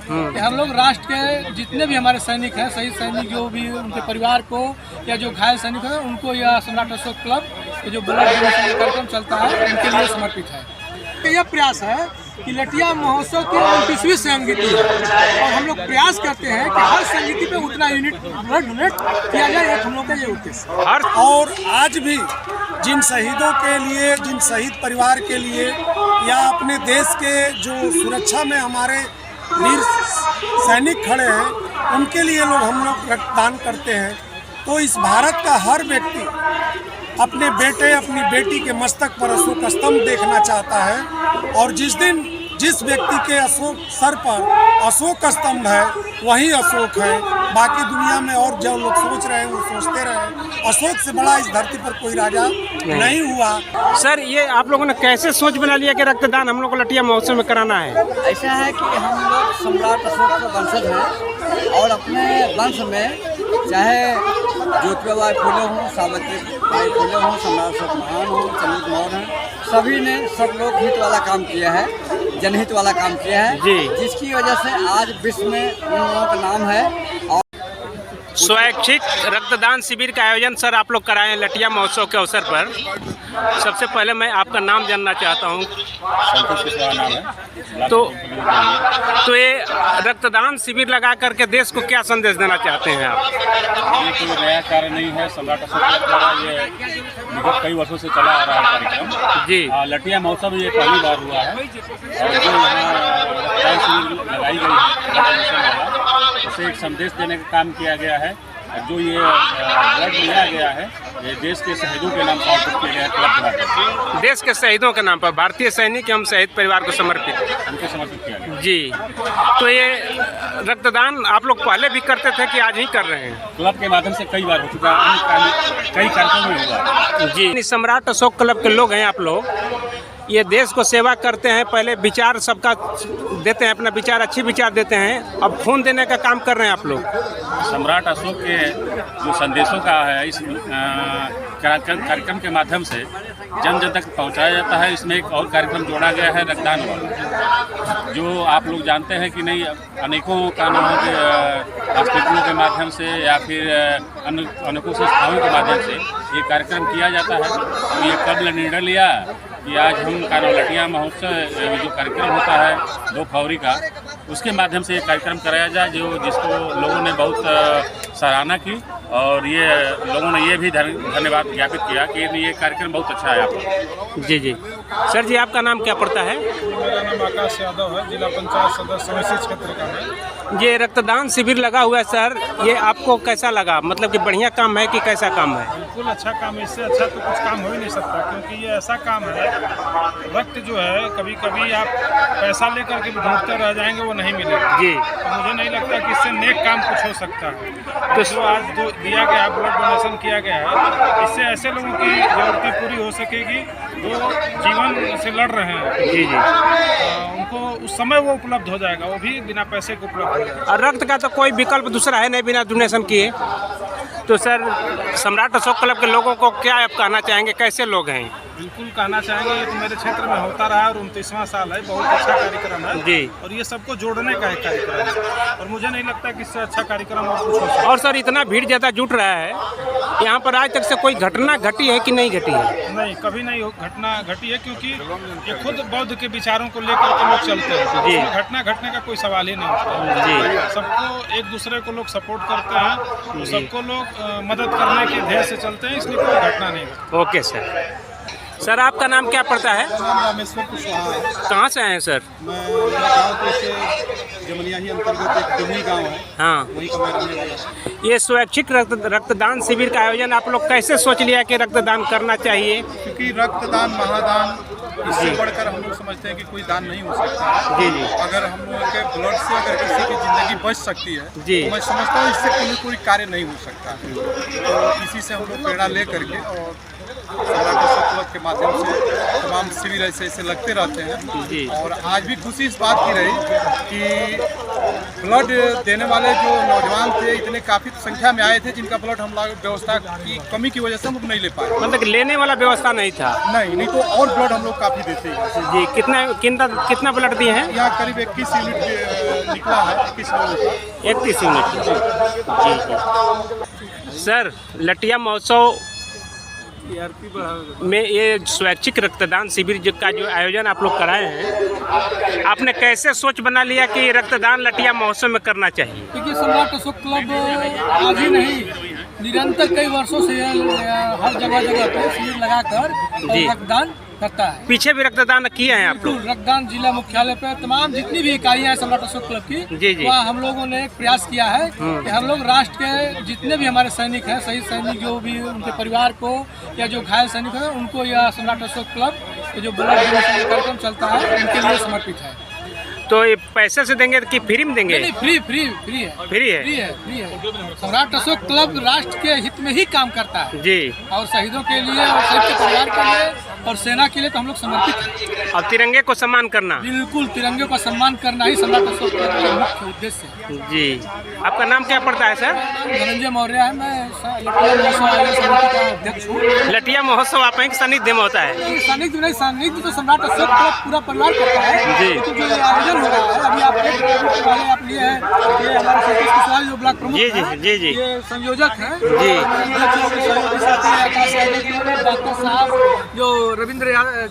कि हम लोग राष्ट्र के जितने भी हमारे सैनिक हैं, शहीद सैनिक जो भी उनके परिवार को या जो घायल सैनिक हैं उनको यह सम्राट अशोक क्लब के जो ब्लड डोनेशन कार्यक्रम चलता है उनके लिए समर्पित है। यह प्रयास है कि लटिया महोत्सव की 29वीं संगीति है और हम लोग प्रयास करते हैं कि हर संगीति पे उतना यूनिट ब्लड डोनेट किया जाए। एक हम लोग का ये उद्देश्य। और आज भी जिन शहीदों के लिए, जिन शहीद परिवार के लिए या अपने देश के जो सुरक्षा में हमारे वीर सैनिक खड़े हैं, उनके लिए हम लोग रक्तदान करते हैं। तो इस भारत का हर व्यक्ति अपने बेटे, अपनी बेटी के मस्तक पर अशोक स्तंभ देखना चाहता है और जिस दिन जिस व्यक्ति के अशोक सर पर अशोक स्तंभ है वही अशोक है। बाकी दुनिया में और जो लोग सोच रहे हैं वो सोचते रहे। अशोक से बड़ा इस धरती पर कोई राजा नहीं हुआ। सर, ये आप लोगों ने कैसे सोच बना लिया कि रक्तदान हम लोग को लटिया महोत्सव में कराना है? ऐसा है कि हम लोग सम्राट अशोक के वंशज हैं और अपने वंश में चाहे ज्योतिबा फुले हों, सावित्रीबाई फुले हों, सम्राट अशोक महान हों, चंद्रगुप्त मौर्य हैं, सभी ने सब लोग हित वाला काम किया है, जनहित वाला काम किया है जी, जिसकी वजह से आज विश्व में उन लोगों का नाम है। और स्वैच्छिक रक्तदान शिविर का आयोजन सर आप लोग कराए हैं लटिया महोत्सव के अवसर पर। सबसे पहले मैं आपका नाम जानना चाहता हूँ। नाम है। तो ये रक्तदान शिविर लगा करके देश को क्या संदेश देना चाहते हैं आप? ये कोई नया कार्य नहीं है। सम्राट अशोक के द्वारा ये विगत कई वर्षों से चला आ रहा है कार्यक्रम जी। लटिया महोत्सव ये पहली बार हुआ है और जो यहाँ रक्तदान शिविर लगाई गई है उसे एक संदेश देने का काम किया गया है। जो ये ब्लड लिया गया है ये देश के शहीदों के नाम समर्पित किया गया है। क्लब बनाकर देश के शहीदों के नाम पर भारतीय सैनिक एवं शहीद परिवार को समर्पित उनको समर्पित किया गया जी। तो ये रक्तदान आप लोग पहले भी करते थे कि आज ही कर रहे हैं? क्लब के माध्यम से कई बार हो चुका है, कई कार्यक्रम में हुआ जी। सम्राट अशोक क्लब के लोग हैं आप लोग, ये देश को सेवा करते हैं। पहले विचार सबका देते हैं, अपना विचार, अच्छी विचार देते हैं, अब खून देने का काम कर रहे हैं आप लोग। सम्राट अशोक के जो संदेशों का है इस कार्यक्रम के माध्यम से जन जन तक पहुंचाया जाता है। इसमें एक और कार्यक्रम जोड़ा गया है रक्तदान वाला, जो आप लोग जानते हैं कि नहीं, अनेकों कानूनों के हॉस्पिटलों के माध्यम से या फिर अनेकों संस्थाओं के माध्यम से ये कार्यक्रम किया जाता है। तो ये कब निर्णय लिया कि आज हम लटिया महोत्सव जो कार्यक्रम होता है 2 फरवरी का, उसके माध्यम से ये कार्यक्रम कराया जाए, जिसको लोगों ने बहुत सराहना की और ये लोगों ने ये भी धन्यवाद ज्ञापित किया कि ये कार्यक्रम बहुत अच्छा है। आप जी जी। सर जी, आपका नाम क्या पड़ता है? मेरा नाम आकाश यादव है, जिला पंचायत सदस्य समस्या क्षेत्र का है। ये रक्तदान शिविर लगा हुआ है सर, ये आपको कैसा लगा? मतलब कि बढ़िया काम है कि कैसा काम है? बिल्कुल अच्छा काम है, इससे अच्छा तो कुछ काम हो ही नहीं सकता, क्योंकि ये ऐसा काम है। रक्त जो है कभी कभी आप पैसा लेकर के भी ढूंढते रह जाएंगे, वो नहीं मिलेगा जी। तो मुझे नहीं लगता कि इससे नेक काम कुछ हो सकता है। तो जो आज दिया गया है, ब्लड डोनेशन किया गया है, इससे ऐसे लोगों की जरूरतें पूरी हो सकेगी जो जीवन से लड़ रहे हैं। जी जी। उनको उस समय वो उपलब्ध हो जाएगा, वो भी बिना पैसे के उपलब्ध हो जाएगा। और रक्त का तो कोई विकल्प दूसरा है नहीं बिना डोनेशन किए। तो सर, सम्राट अशोक क्लब के लोगों को क्या आप कहना चाहेंगे, कैसे लोग हैं? बिल्कुल कहना चाहेंगे, ये तो मेरे क्षेत्र में होता रहा है और 29वां साल है, बहुत अच्छा कार्यक्रम है जी। और ये सबको जोड़ने का एक कार्यक्रम है और मुझे नहीं लगता कि इससे अच्छा कार्यक्रम और कुछ हो सकता है। और सर, इतना भीड़ ज़्यादा जुट रहा है, यहाँ पर आज तक से कोई घटना घटी है कि नहीं घटी है? नहीं, कभी नहीं घटना घटी है, क्योंकि ये खुद बौद्ध के विचारों को लेकर के लोग चलते हैं जी। घटना घटने का कोई सवाल ही नहीं उठता जी। सबको एक दूसरे को लोग सपोर्ट करते हैं, तो सबको लोग मदद करने के ध्येय से चलते हैं, इसलिए कोई घटना नहीं होती। Okay sir. सर, आपका नाम क्या पड़ता है? नाम रामेश्वर कुशवाहा है। कहाँ से आए हैं सर? मैं गाँव के से जमनिया ही अंतर्गत एक डुमरी गाँव है, हाँ, वहीं का मैं रहने वाला हूँ। ये स्वैच्छिक रक्तदान शिविर का आयोजन आप लोग कैसे सोच लिया कि रक्तदान करना चाहिए? क्योंकि रक्तदान महादान, इससे बढ़कर हम लोग समझते हैं कि कोई दान नहीं हो सकता जी जी। अगर हम लोगों के ब्लड से अगर किसी की ज़िंदगी बच सकती है जी, तो मैं समझता हूँ इससे कोई कार्य नहीं हो सकता। तो इसी से हम लोग प्रेरणा ले करके और सम्राट अशोक क्लब के माध्यम से तमाम शिविर ऐसे ऐसे लगते रहते हैं जी। और आज भी खुशी इस बात की रही कि ब्लड देने वाले जो नौजवान थे इतने काफ़ी संख्या में आए थे जिनका ब्लड हम लोग व्यवस्था की कमी की वजह से हम लोग नहीं ले पाए। मतलब लेने वाला व्यवस्था नहीं था? नहीं तो और ब्लड हम लोग काफ़ी देते हैं जी। कितना ब्लड दिए हैं? यहाँ करीब 21 यूनिट निकला है, 21 यूनिट। 31 यूनिट। जी। सर, लटिया महोत्सव में ये स्वैच्छिक रक्तदान शिविर का जो आयोजन आप लोग कराए हैं, आपने कैसे सोच बना लिया कि रक्तदान लटिया महोत्सव में करना चाहिए? क्योंकि सम्राट अशोक क्लब आज ही नहीं, निरंतर कई वर्षों से हर जगह पे शिविर लगाकर जी। रक्तदान करता है। पीछे भी रक्तदान किए हैं आप लोग? रक्तदान जिला मुख्यालय पे तमाम जितनी भी इकाइयां हैं सम्राट अशोक क्लब की, जी जी। वहाँ हम लोगों ने एक प्रयास किया है कि हम लोग राष्ट्र के जितने भी हमारे सैनिक हैं, शहीद सैनिक जो भी उनके परिवार को या जो घायल सैनिक हैं उनको यह सम्राट अशोक क्लब ये जो ब्लड डोनेशन कार्यक्रम चलता है उनके लिए समर्पित है। तो ये पैसे से देंगे कि फ्री में देंगे? नहीं, फ्री है। फ्री है? फ्री है। सम्राट अशोक क्लब राष्ट्र के हित में ही काम करता है जी। और शहीदों के लिए और शहीद के परिवार के लिए और सेना के लिए तो हम लोग समर्पित हैं। और तिरंगे को सम्मान करना? बिल्कुल, तिरंगे का सम्मान करना ही सम्राट अशोक क्लब का मुख्य उद्देश्य है। जी। आपका नाम क्या पड़ता है सर? धनंजय मौर्य है, मैं लटिया महोत्सव समिति का अध्यक्ष हूँ। लटिया महोत्सव आप ही के सानिध्य में होता है? सानिध्य तो सम्राट अशोक क्लब पूरा परिवार करता है जी। तो जो आयोजन हो रहा है अभी आप देख रहे हैं, पहले आप लिए हैं, ये हमारे सतीश कुशवाहा जो ब्लॉक प्रमुख जी जी हैं, जी जी ये संयोजक हैं जी। डॉक्टर साहब जो रविंद्र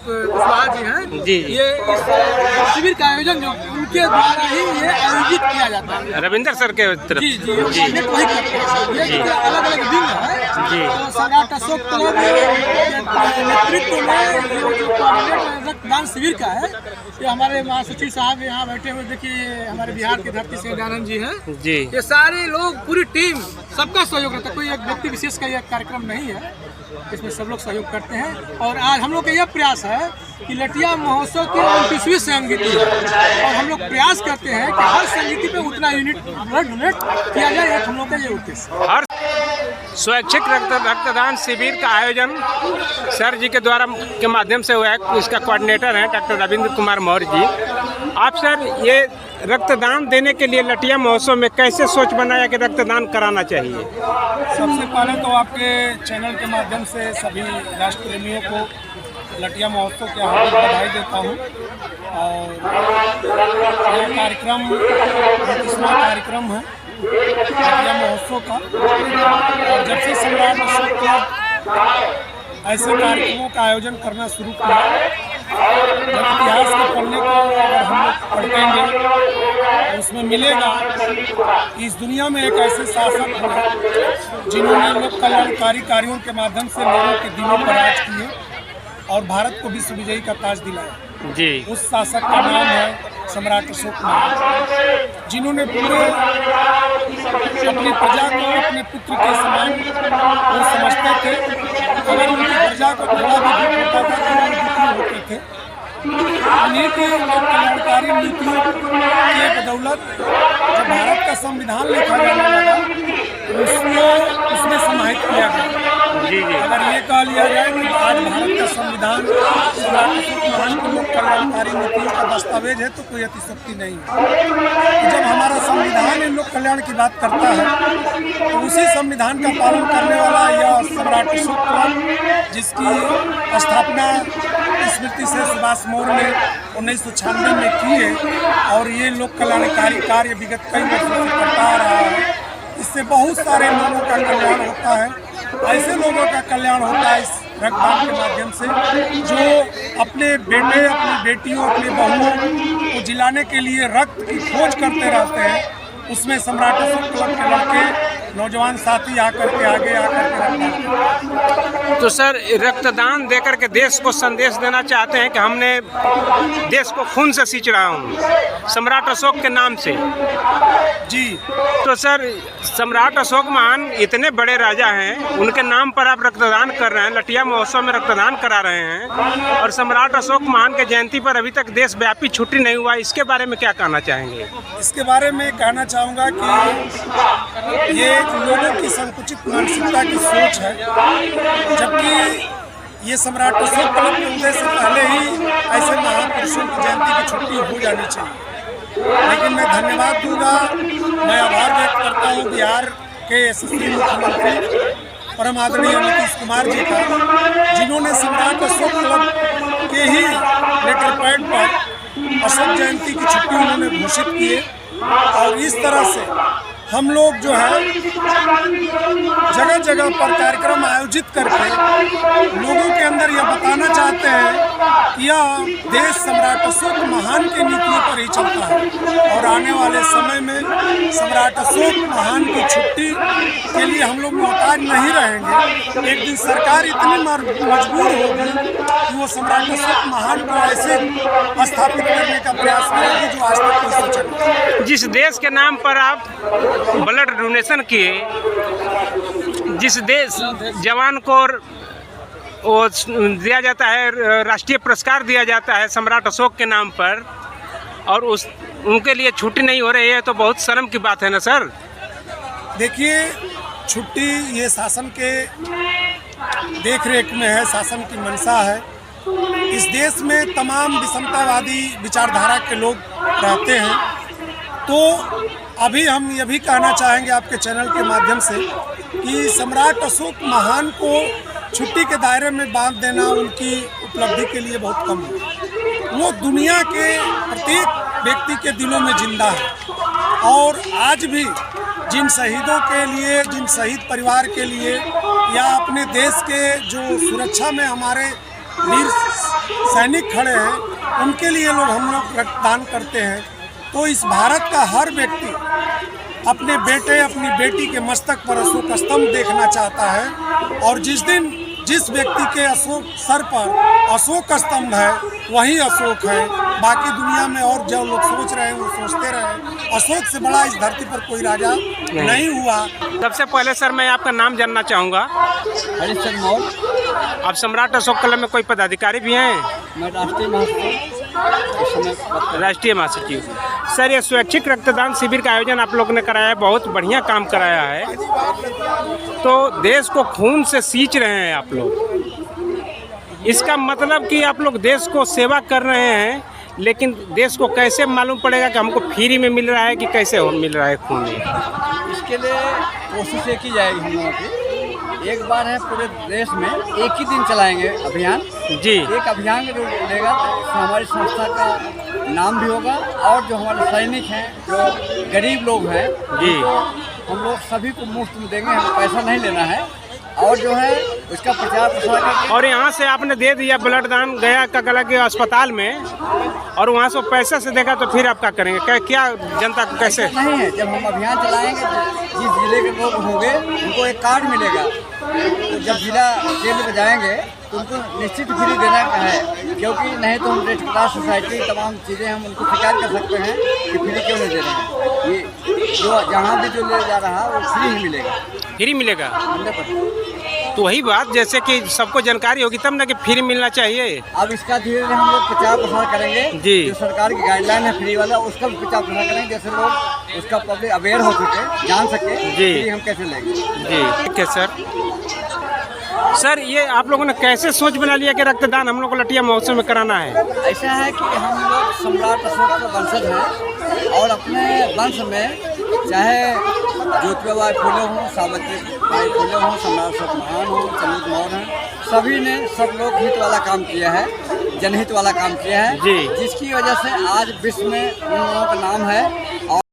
कुशवाहा जी हैं जी। ये इस शिविर का आयोजन जो उनके द्वारा ही ये आयोजित किया जाता है। रविंद्र सर के तरफ? जी जी, कोऑर्डिनेट वही करते हैं। ये अलग अलग दिन है जी। तो सम्राट अशोक क्लब के नेतृत्व में जो कोऑर्डिनेट रक्तदान शिविर का है, ये हमारे महासचिव साहब यहाँ बैठे हुए, देखिए हमारे बिहार की धरती से दयानंद जी हैं जी। ये सारे लोग पूरी टीम सबका सहयोग रहता है, कोई एक व्यक्ति विशेष का यह कार्यक्रम नहीं है, इसमें सब लोग सहयोग करते हैं। और आज हम लोग का यह प्रयास है कि लटिया महोत्सव की 29वीं संगीति है और हम लोग प्रयास करते हैं कि हर संगीति पे उतना यूनिट ब्लड डोनेट किया जाए, एक हम लोग का ये उद्देश्य। हर स्वैच्छिक रक्तदान शिविर का आयोजन सर जी के द्वारा के माध्यम से हुआ है। इसका कोऑर्डिनेटर हैं डॉक्टर रविंद्र कुमार मौर्य जी। आप सर ये रक्तदान देने के लिए लटिया महोत्सव में कैसे सोच बनाया कि रक्तदान कराना चाहिए? सबसे पहले तो आपके चैनल के माध्यम से सभी राष्ट्र प्रेमियों को लटिया महोत्सव के हार्दिक बधाई देता हूँ। और यह कार्यक्रम 29वां कार्यक्रम है लटिया महोत्सव का, और जब से सम्राट अशोक क्लब ऐसे कार्यक्रमों का आयोजन करना शुरू किया, जब इतिहास के पन्ने को अगर हम लोग पढ़ेंगे तो उसमें मिलेगा कि इस दुनिया में एक ऐसे शासक हुए जिन्होंने लोक कल्याणकारी कार्यों के माध्यम से लोगों के दिलों पर राज किए और भारत को विश्व विजयी का ताज दिलाया जी। उस शासक का नाम है सम्राट अशोक महाराज, जिन्होंने पूरे अपनी प्रजा को अपने पुत्र के समान वो समझते थे। अगर उनकी प्रजा को थोड़ा भी दुख होता था तो वो दुखी होते थे। उन्हीं के कल्याणकारी नीतियों के बदौलत जब भारत का संविधान लिखा जाने लगा उसमें समाहित किया गया। जी जी। अगर ये कह लिया जाए कि आज भारत का संविधान सम्राट अशोक महाराज के लोक कल्याणकारी नीतियों का दस्तावेज है तो कोई अतिशक्ति नहीं है। तो जब हमारा संविधान इन लोक कल्याण की बात करता है तो उसी संविधान का पालन करने वाला यह सम्राट अशोक क्लब, जिसकी स्थापना स्मृति से सुभाष मौर्य ने 1996 में की है और ये लोक कल्याणकारी कार्य विगत कई वर्षों से करता आ रहा है। इससे बहुत सारे लोगों का कल्याण होता है। ऐसे लोगों का कल्याण होता है इस रक्तदान के माध्यम से जो अपने बेटे, अपनी बेटियों, अपनी बहुओं को जिलाने के लिए रक्त की खोज करते रहते हैं। उसमें सम्राट अशोक क्लब के लड़के नौजवान साथी आकर के आगे आकर के रक्तदान। तो सर रक्तदान देकर के देश को संदेश देना चाहते हैं कि हमने देश को खून से सींच रहा हूँ सम्राट अशोक के नाम से। जी। तो सर सम्राट अशोक महान इतने बड़े राजा हैं, उनके नाम पर आप रक्तदान कर रहे हैं, लटिया महोत्सव में रक्तदान करा रहे हैं और सम्राट अशोक महान के जयंती पर अभी तक देशव्यापी छुट्टी नहीं हुआ, इसके बारे में क्या कहना चाहेंगे? इसके बारे में कहना चाहूँगा कि ये लोगों की संकुचित मानसिकता की सोच है, जबकि ये सम्राट अशोक क्लब के उदय से पहले ही ऐसे महापुरुषों की जयंती की छुट्टी हो जानी चाहिए। लेकिन मैं धन्यवाद दूंगा, मैं आभार व्यक्त करता हूँ बिहार के यशस्वी मुख्यमंत्री परम आदरणीय नीतीश कुमार जी का, जिन्होंने सम्राट अशोक क्लब के ही लेटर पैड पर अशोक जयंती की छुट्टी उन्होंने घोषित की है। और इस तरह से हम लोग जो है जगह जगह पर कार्यक्रम आयोजित करके लोगों के अंदर यह बताना चाहते हैं कि यह देश सम्राट अशोक महान की नीतियों पर ही चलता है और आने वाले समय में सम्राट अशोक महान की छुट्टी के लिए हम लोग मोहताज नहीं रहेंगे। एक दिन सरकार इतनी मजबूर होगी कि वो सम्राट अशोक महान को ऐसे स्थापित करने का प्रयास करेगी जो आज तक कोई सोचा नहीं। जिस देश के नाम पर आप ब्लड डोनेशन किए, जिस देश जवान को वो दिया जाता है, राष्ट्रीय पुरस्कार दिया जाता है सम्राट अशोक के नाम पर, और उनके लिए छुट्टी नहीं हो रही है, तो बहुत शर्म की बात है ना सर। देखिए, छुट्टी ये शासन के देख रेख में है, शासन की मंशा है। इस देश में तमाम विषमतावादी विचारधारा के लोग रहते हैं, तो अभी हम ये भी कहना चाहेंगे आपके चैनल के माध्यम से कि सम्राट अशोक महान को छुट्टी के दायरे में बांध देना उनकी उपलब्धि के लिए बहुत कम है। वो दुनिया के प्रत्येक व्यक्ति के दिलों में जिंदा है और आज भी जिन शहीदों के लिए, जिन शहीद परिवार के लिए या अपने देश के जो सुरक्षा में हमारे वीर सैनिक खड़े हैं, उनके लिए हम लोग रक्तदान करते हैं। तो इस भारत का हर व्यक्ति अपने बेटे, अपनी बेटी के मस्तक पर अशोक स्तंभ देखना चाहता है और जिस दिन जिस व्यक्ति के अशोक सर पर अशोक स्तंभ है वही अशोक है। बाकी दुनिया में और जो लोग सोच रहे हैं वो सोचते रहे। अशोक से बड़ा इस धरती पर कोई राजा नहीं हुआ। सबसे पहले सर मैं आपका नाम जानना चाहूँगा। हरिश्चंद्र मौर्य। आप सम्राट अशोक क्लब में कोई पदाधिकारी भी हैं? मैं राष्ट्रीय महासचिव। सर, ये स्वैच्छिक रक्तदान शिविर का आयोजन आप लोगों ने कराया है, बहुत बढ़िया काम कराया है। तो देश को खून से सींच रहे हैं आप लोग, इसका मतलब कि आप लोग देश को सेवा कर रहे हैं, लेकिन देश को कैसे मालूम पड़ेगा कि हमको फ्री में मिल रहा है कि कैसे मिल रहा है खून? इसके लिए कोशिश की जाएगी हम लोगों की। एक बार है पूरे देश में एक ही दिन चलाएंगे अभियान जी। एक अभियान जो लेगा तो हमारी संस्था का नाम भी होगा और जो हमारे सैनिक हैं, जो गरीब लोग हैं जी, तो हम लोग सभी को मुफ्त में देंगे, हमें पैसा नहीं लेना है। और जो है उसका प्रचार प्रसार करके। और यहाँ से आपने दे दिया ब्लड दान गया ककला के अस्पताल में, और वहाँ से पैसे से देगा, तो फिर आप क्या करेंगे? क्या जनता को कैसे? नहीं है, जब हम अभियान चलाएंगे जिस जिले के लोग होंगे उनको एक कार्ड मिलेगा, तो जब जिला केंद्र में जाएंगे तो उनको निश्चित फ्री देना है, क्योंकि नहीं तो हम रेड क्रॉस सोसाइटी तमाम चीज़ें हम उनको शिकायत कर सकते हैं कि फ्री क्यों नहीं दे रहे हैं। ये जो जहाँ भी जो ले जा रहा है वो फ्री ही मिलेगा। फ्री मिलेगा 100%। तो वही बात, जैसे कि सबको जानकारी होगी तब ना कि फ्री मिलना चाहिए। अब इसका धीरे धीरे हम लोग प्रचार प्रसार करेंगे जी। जो सरकार की गाइडलाइन है फ्री वाला, उसका भी प्रचार प्रसार करेंगे, जैसे लोग उसका पब्लिक अवेयर हो सके, जान सके जी। फ्री हम कैसे लेंगे जी। ठीक है सर, ये आप लोगों ने कैसे सोच बना लिया कि रक्तदान हम लोग को लटिया महोत्सव में कराना है? ऐसा है कि हम लोग सम्राट अशोक के वंशज हैं और अपने वंश में चाहे ज्योतिबा फुले हों, सावित्रीबाई फुले हों, सम्राट अशोक महान हों, चंद्रगुप्त मौर्य हैं, सभी ने सब लोग हित वाला काम किया है, जनहित वाला काम किया है, जिसकी वजह से आज विश्व में उन लोगों का नाम है। और